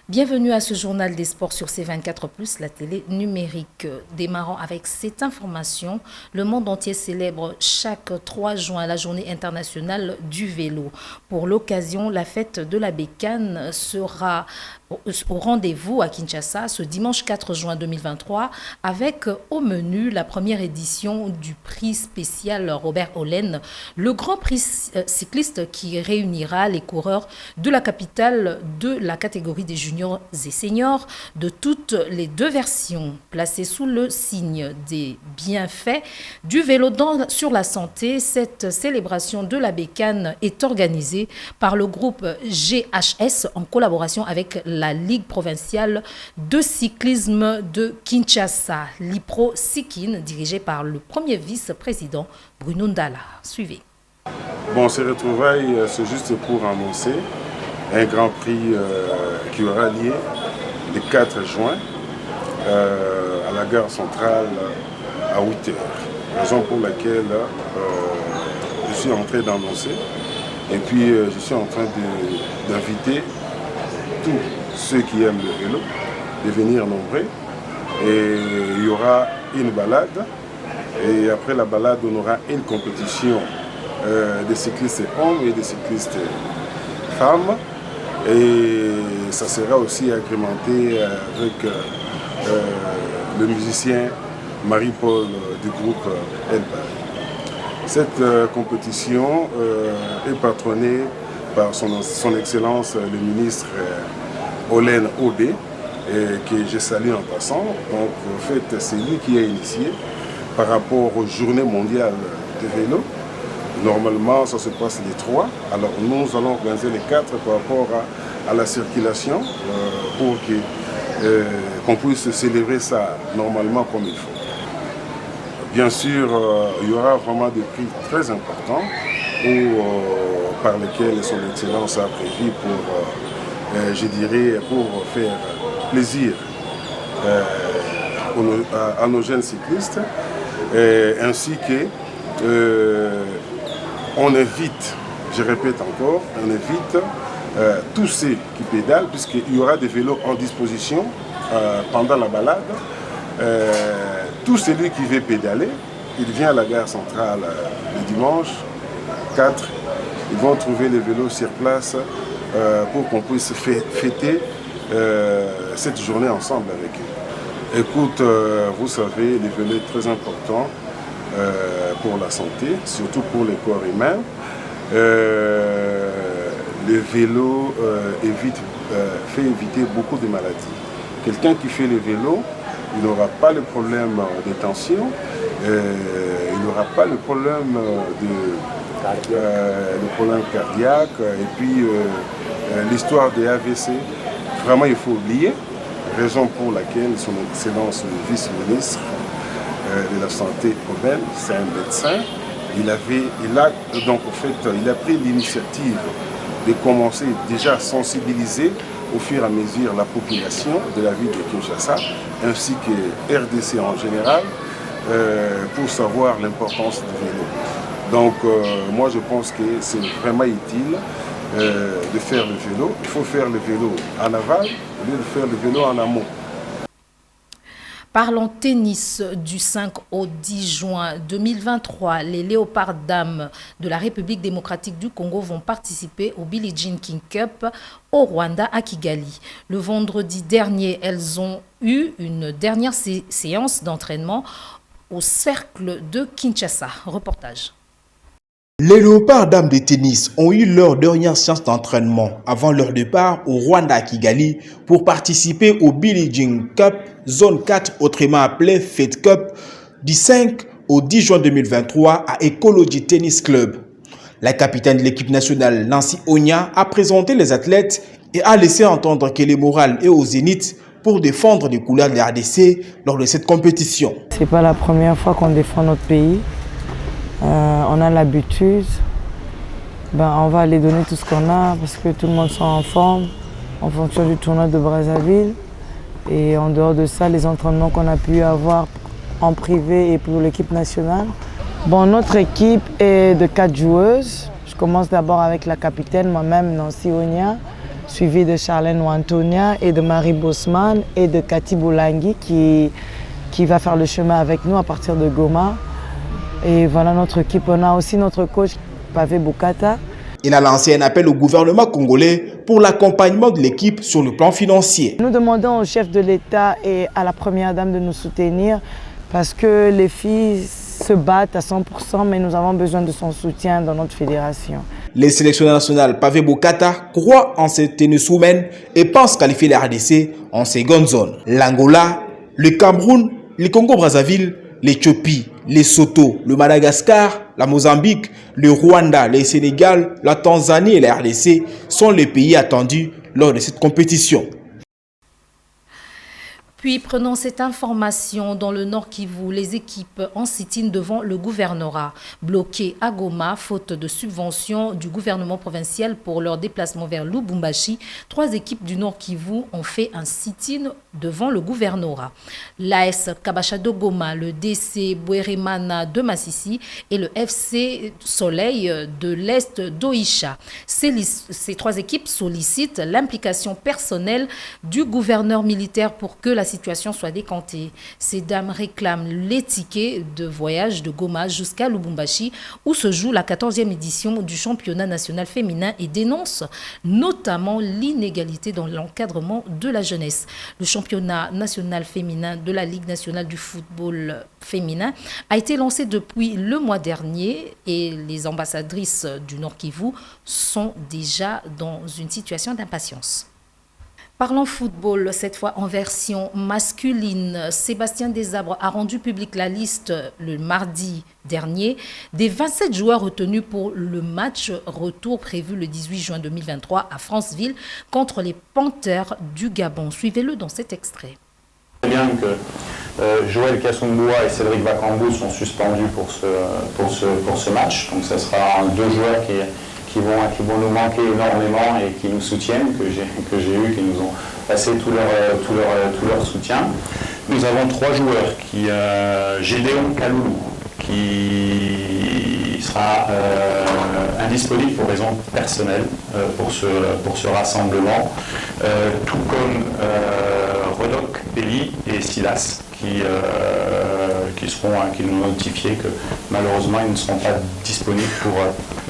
Bienvenue à ce journal des sports sur C24+, la télé numérique. Démarrant avec cette information, le monde entier célèbre chaque 3 juin la journée internationale du vélo. Pour l'occasion, la fête de la bécane sera au rendez-vous à Kinshasa ce dimanche 4 juin 2023 avec au menu la première édition du prix spécial Robert Hollen, le grand prix cycliste qui réunira les coureurs de la capitale de la catégorie des juniors et seniors de toutes les 2 versions. Placées sous le signe des bienfaits du vélo sur la santé, cette célébration de la bécane est organisée par le groupe GHS en collaboration avec la Ligue provinciale de cyclisme de Kinshasa, l'IPRO Sikin, dirigée par le premier vice-président Bruno Ndala. Suivez. Bon, ces retrouvailles, c'est juste pour annoncer un grand prix qui aura lieu le 4 juin à la gare centrale à 8h. Raison pour laquelle je suis en train d'annoncer et puis je suis en train d'inviter tous ceux qui aiment le vélo de venir nombreux. Et il y aura une balade et après la balade on aura une compétition des cyclistes hommes et des cyclistes femmes. Et ça sera aussi agrémenté avec le musicien Marie-Paul du groupe El Paris. Cette compétition est patronnée par son Excellence le ministre Hollen Obé, que je salue en passant. Donc en fait c'est lui qui a initié par rapport aux journées mondiales de vélo. Normalement, ça se passe les 3. Alors nous allons organiser les 4 par rapport à la circulation pour qu'on puisse célébrer ça normalement comme il faut. Bien sûr, il y aura vraiment des prix très importants par lesquels son Excellence a prévu pour, je dirais, pour faire plaisir à nos jeunes cyclistes, ainsi que on invite, je répète encore, on invite tous ceux qui pédalent, puisqu'il y aura des vélos en disposition pendant la balade. Tout celui qui veut pédaler, il vient à la gare centrale le dimanche 4. Ils vont trouver les vélos sur place pour qu'on puisse fêter cette journée ensemble avec eux. Écoute, vous savez, les vélos sont très importants pour la santé, surtout pour les corps humains. Le vélo fait éviter beaucoup de maladies. Quelqu'un qui fait le vélo, il n'aura pas le problème de tension, il n'aura pas le problème cardiaque, et puis l'histoire des AVC, vraiment il faut oublier, raison pour laquelle son Excellence le vice-ministre de la santé urbaine, c'est un médecin, il a pris l'initiative de commencer déjà à sensibiliser au fur et à mesure la population de la ville de Kinshasa, ainsi que RDC en général, pour savoir l'importance du vélo. Donc moi je pense que c'est vraiment utile de faire le vélo. Il faut faire le vélo en aval au lieu de faire le vélo en amont. Parlons tennis. Du 5 au 10 juin 2023, les Léopards Dames de la République démocratique du Congo vont participer au Billie Jean King Cup au Rwanda à Kigali. Le vendredi dernier, elles ont eu une dernière séance d'entraînement au cercle de Kinshasa. Reportage. Les Léopards Dames de tennis ont eu leur dernière séance d'entraînement avant leur départ au Rwanda à Kigali pour participer au Billie Jean Cup Zone 4, autrement appelé Fed Cup, du 5 au 10 juin 2023 à Ecology Tennis Club. La capitaine de l'équipe nationale, Nancy Onya, a présenté les athlètes et a laissé entendre que le moral est au zénith pour défendre les couleurs de la RDC lors de cette compétition. C'est pas la première fois qu'on défend notre pays. On a l'habitude, on va aller donner tout ce qu'on a parce que tout le monde sera en forme en fonction du tournoi de Brazzaville. Et en dehors de ça, les entraînements qu'on a pu avoir en privé et pour l'équipe nationale. Bon, notre équipe est de 4 joueuses. Je commence d'abord avec la capitaine, moi-même, Nancy Onia, suivie de Charlène Wantonia et de Marie Bosman et de Cathy Boulangi qui va faire le chemin avec nous à partir de Goma. Et voilà notre équipe. On a aussi notre coach Pavé Bokata. Il a lancé un appel au gouvernement congolais pour l'accompagnement de l'équipe sur le plan financier. Nous demandons au chef de l'État et à la première dame de nous soutenir parce que les filles se battent à 100%, mais nous avons besoin de son soutien dans notre fédération. Les sélectionneurs nationaux Pavé Bokata croient en cette tenniswoman et pensent qualifier la RDC en seconde zone. L'Angola, le Cameroun, le Congo-Brazzaville, l'Éthiopie, Lesotho, le Madagascar, la Mozambique, le Rwanda, le Sénégal, la Tanzanie et la RDC sont les pays attendus lors de cette compétition. Puis prenons cette information dans le Nord Kivu, les équipes en sit-in devant le gouvernorat. Bloquées à Goma, faute de subventions du gouvernement provincial pour leur déplacement vers Lubumbashi, 3 équipes du Nord Kivu ont fait un sit-in devant le gouvernorat. L'AS Kabashado Goma, le DC Bweremana de Massissi et le FC Soleil de l'Est d'Oïcha. Ces 3 équipes sollicitent l'implication personnelle du gouverneur militaire pour que la situation soit décantée. Ces dames réclament les tickets de voyage de Goma jusqu'à Lubumbashi où se joue la 14e édition du championnat national féminin et dénoncent notamment l'inégalité dans l'encadrement de la jeunesse. Le championnat national féminin de la Ligue nationale du football féminin a été lancé depuis le mois dernier et les ambassadrices du Nord Kivu sont déjà dans une situation d'impatience. Parlons football, cette fois en version masculine. Sébastien Desabres a rendu publique la liste le mardi dernier des 27 joueurs retenus pour le match retour prévu le 18 juin 2023 à Franceville contre les Panthères du Gabon. Suivez-le dans cet extrait. C'est bien que Joël Kassongoua et Cédric Bakambu sont suspendus pour ce match. Donc ce sera 2 joueurs qui vont nous manquer énormément et qui nous soutiennent, que j'ai eu, qui nous ont passé tout leur soutien. Nous avons 3 joueurs, Gédéon Kaloulou, qui sera indisponible pour raison personnelle pour ce rassemblement, tout comme Rodok Peli et Silas, qui nous ont notifié que malheureusement ils ne seront pas disponibles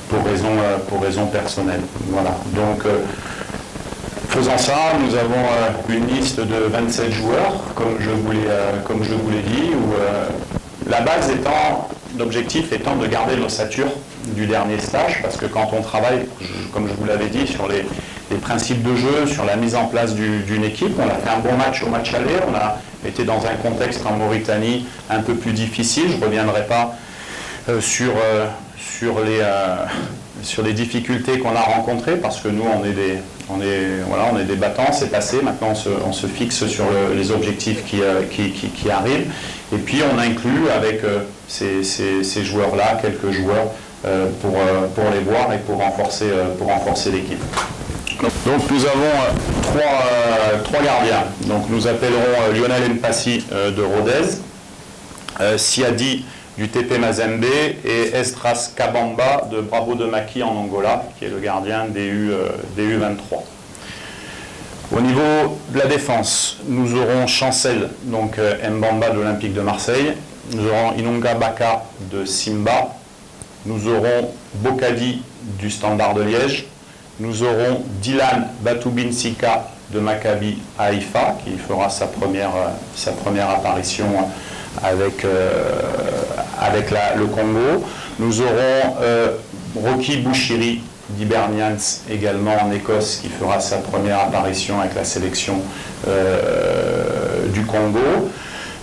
pour raison personnelle. Voilà. Donc faisant ça, nous avons une liste de 27 joueurs, comme je vous l'ai dit, où la base étant, l'objectif étant de garder l'ossature du dernier stage, parce que quand on travaille, comme je vous l'avais dit, sur les principes de jeu, sur la mise en place d'une équipe, on a fait un bon match au match aller, on a été dans un contexte en Mauritanie un peu plus difficile, je ne reviendrai pas sur les difficultés qu'on a rencontrées, parce que nous on est des battants, c'est passé, maintenant on se fixe sur les objectifs qui arrivent, et puis on inclut avec ces joueurs-là quelques joueurs pour les voir et pour renforcer l'équipe. Donc nous avons 3 gardiens. Donc nous appellerons Lionel Mpassi de Rodez, Siadi du TP Mazembe et Estras Kabamba de Bravo de Maki en Angola, qui est le gardien des U23. Au niveau de la défense, nous aurons Chancel, donc Mbamba de l'Olympique de Marseille, nous aurons Inonga Baka de Simba, nous aurons Bokadi du Standard de Liège, nous aurons Dylan Batubinsika de Maccabi Haïfa, qui fera sa première apparition avec le Congo. Nous aurons Rocky Bouchiri d'Hibernians, également en Écosse, qui fera sa première apparition avec la sélection du Congo.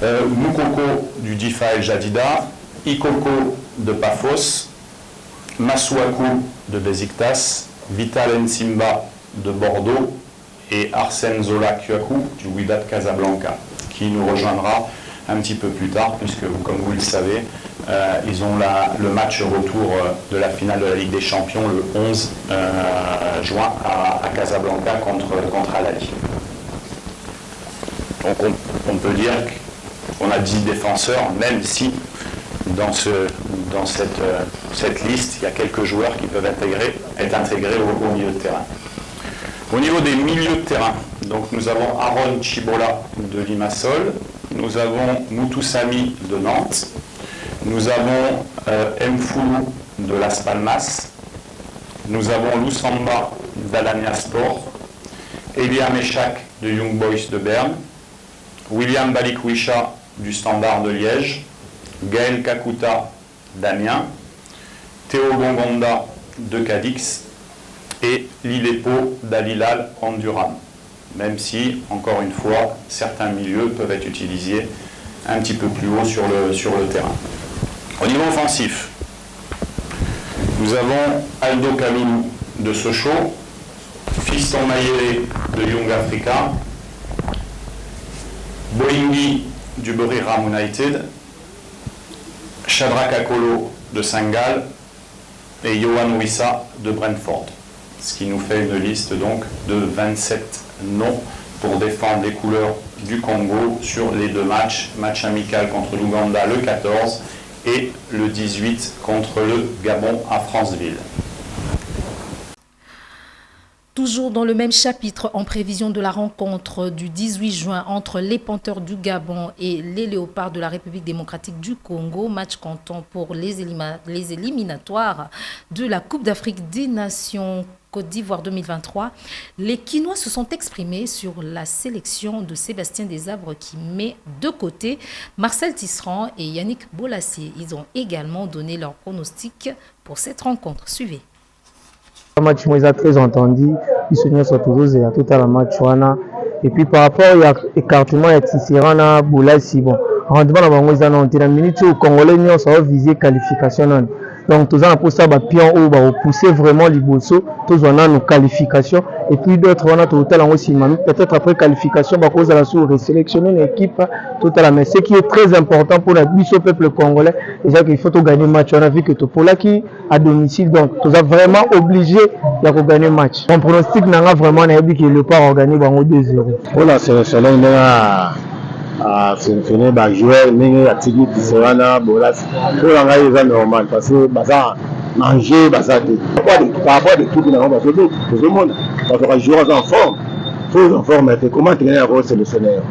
Moukoko du Difa El Jadida, Ikoko de Paphos, Masuaku de Besiktas, Vital Nsimba de Bordeaux et Arsène Zola Kyaku du Wydad Casablanca, qui nous rejoindra un petit peu plus tard, puisque comme vous le savez, ils ont le match retour de la finale de la Ligue des Champions le 11 juin à Casablanca contre Al Ahly. Donc on peut dire on a 10 défenseurs, même si dans cette liste, il y a quelques joueurs qui peuvent être intégrés au milieu de terrain. Au niveau des milieux de terrain, donc nous avons Aaron Chibola de Limassol, nous avons Moutoussami de Nantes, nous avons Mfoulou de Las Palmas, nous avons Loussamba d'Alanya Sport, Elia Meshak de Young Boys de Berne, William Balikwisha du Standard de Liège, Gaël Kakuta d'Amiens, Théo Bongonda de Cadix et Lilepo d'Alilal en Duran. Même si, encore une fois, certains milieux peuvent être utilisés un petit peu plus haut sur le terrain. Au niveau offensif, nous avons Aldo Kaloulou de Sochaux, Fiston Mayele de Young Africa, Boingi du Buriram United, Shadrack Akolo de Saint-Gall et Johan Wissa de Brentford. Ce qui nous fait une liste donc de 27 noms pour défendre les couleurs du Congo sur les 2 matchs. Match amical contre l'Ouganda le 14 et le 18 contre le Gabon à Franceville. Toujours dans le même chapitre, en prévision de la rencontre du 18 juin entre les Panthères du Gabon et les Léopards de la République démocratique du Congo, match comptant pour les éliminatoires de la Coupe d'Afrique des Nations Côte d'Ivoire 2023, les Quinois se sont exprimés sur la sélection de Sébastien Desabre qui met de côté Marcel Tisserand et Yannick Bolassier. Ils ont également donné leur pronostic pour cette rencontre. Suivez. Match moi ils très entendu ils se sont toujours et tout à la match et puis par rapport à écartement et Tisserand na Bolassier bon rendement na bango za non la minute au Congolais nous ça va viser qualification donc tous en pour ça ba pion ou ba pousser vraiment liboso tous on a nos qualifications et puis d'autres on a total en aussi peut-être après qualification ba cause la sous resélectionner l'équipe total mais ce qui est très important pour la biso peuple congolais déjà qu'il faut tout gagner match on a vu que Topola qui à domicile donc tous a vraiment obligé de gagner match on pronostic n'a vraiment n'a dit que le pas gagner bango 2-0 pour la sélection là c'est fini bah joueur mais atigi Tisserand Bolassier pour la gagner c'est normal parce que baza manger baza par rapport à des trucs dans parce que tout le monde parce que joueurs en forme tous en forme mais comment tenir un rôle sélectionneur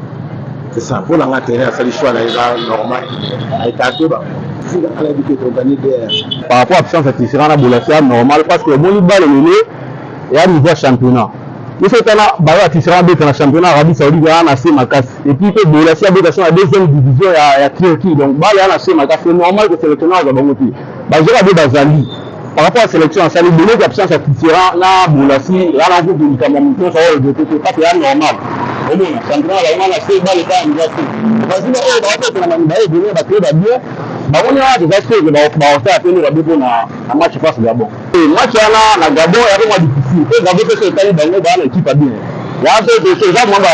c'est ça pour la tenir ça le choix là normal avec un bah si la clé du compagnie par rapport à l'absence de Tisserand Bolassier normal parce que bon il va le mener et à niveau championnat il faut que la Tisserand dans le championnat Arabie Saoudite a assez Makassi et puis que Bolassier dans la deuxième division il y a Turquie donc bah il y a assez Makassi c'est normal que sélectionneur va bon côté bah je vais Bazali par rapport à la sélection ça lui donne l'absence à Tisserand là Bolassier là on peut dire que ça va le côté pas c'est normal au moins championnat là on a assez balle pas en place vas-y là on va faire la mandat et donner la clé bien bah on a des aspects que on fait appeler la bien na match face Gabon et match là na Gabon il y a vraiment difficile et Gabon c'est tali bango ba l'équipe a bien ya c'est de ces gens moi ba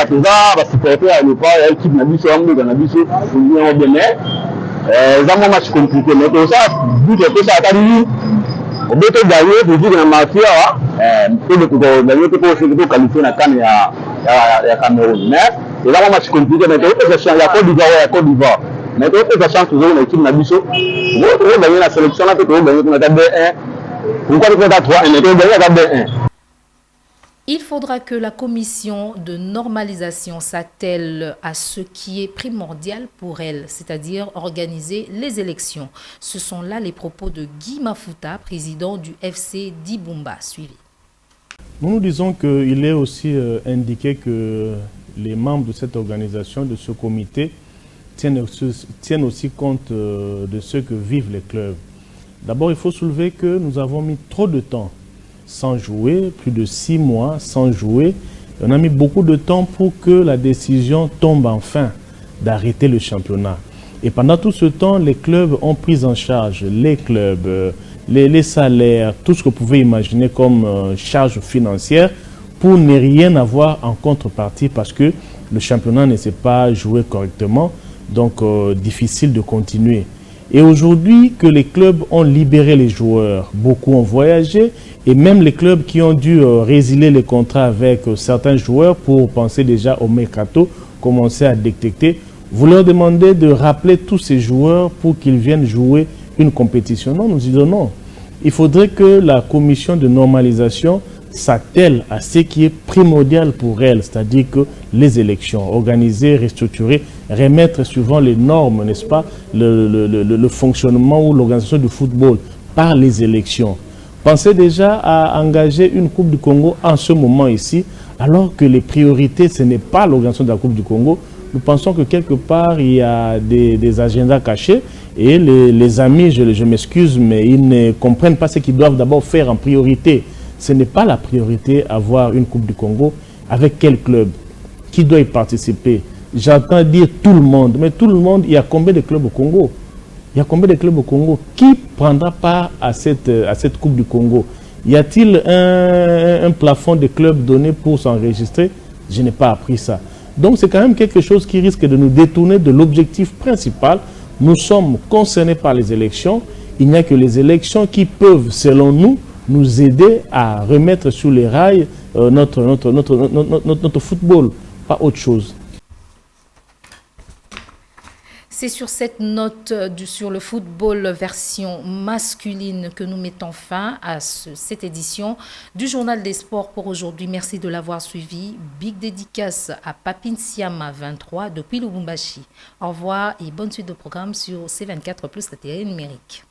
supporter à le pas équipe na biso ambo na biso on bien mais ça match compliqué mais tout ça but que ça a dit on peut gagner pour dire na mafia pour le gagner pour se qualifier na CAN ya Cameroun mais c'est là un match compliqué mais tout ça la Côte d'Ivoire mais tout ça change toujours l'équipe na biso on gagner la sélection là tout gagner na 2-1 pourquoi on a 3-1 mais on gagner 2-1. Il faudra que la commission de normalisation s'attelle à ce qui est primordial pour elle, c'est-à-dire organiser les élections. Ce sont là les propos de Guy Mafuta, président du FC d'Ibumba. Suivi. Nous disons qu'il est aussi indiqué que les membres de cette organisation, de ce comité, tiennent aussi compte de ce que vivent les clubs. D'abord, il faut soulever que nous avons mis trop de temps sans jouer, plus de 6 mois sans jouer. On a mis beaucoup de temps pour que la décision tombe enfin d'arrêter le championnat. Et pendant tout ce temps, les clubs ont pris en charge les clubs, les salaires, tout ce que vous pouvez imaginer comme charge financière pour ne rien avoir en contrepartie parce que le championnat ne s'est pas joué correctement, donc difficile de continuer. Et aujourd'hui que les clubs ont libéré les joueurs, beaucoup ont voyagé et même les clubs qui ont dû résilier les contrats avec certains joueurs pour penser déjà au mercato, commencer à détecter. Vous leur demandez de rappeler tous ces joueurs pour qu'ils viennent jouer une compétition. Non, nous disons non. Il faudrait que la commission de normalisation s'attelle à ce qui est primordial pour elle, c'est-à-dire que les élections, organiser, restructurer, remettre suivant les normes, n'est-ce pas, le fonctionnement ou l'organisation du football par les élections. Pensez déjà à engager une Coupe du Congo en ce moment ici, alors que les priorités, ce n'est pas l'organisation de la Coupe du Congo. Nous pensons que quelque part, il y a des agendas cachés et les amis, je m'excuse, mais ils ne comprennent pas ce qu'ils doivent d'abord faire en priorité. Ce n'est pas la priorité avoir une Coupe du Congo. Avec quel club? Qui doit y participer? J'entends dire tout le monde, mais tout le monde, il y a combien de clubs au Congo? Il y a combien de clubs au Congo? Qui prendra part à cette Coupe du Congo? Y a-t-il un plafond de clubs donné pour s'enregistrer? Je n'ai pas appris ça. Donc c'est quand même quelque chose qui risque de nous détourner de l'objectif principal. Nous sommes concernés par les élections. Il n'y a que les élections qui peuvent, selon nous aider à remettre sur les rails notre football, pas autre chose. C'est sur cette note sur le football version masculine que nous mettons fin à cette édition du Journal des Sports pour aujourd'hui. Merci de l'avoir suivi. Big dédicace à Papine Siama 23 depuis Lubumbashi. Au revoir et bonne suite de programme sur C24+, la télé numérique.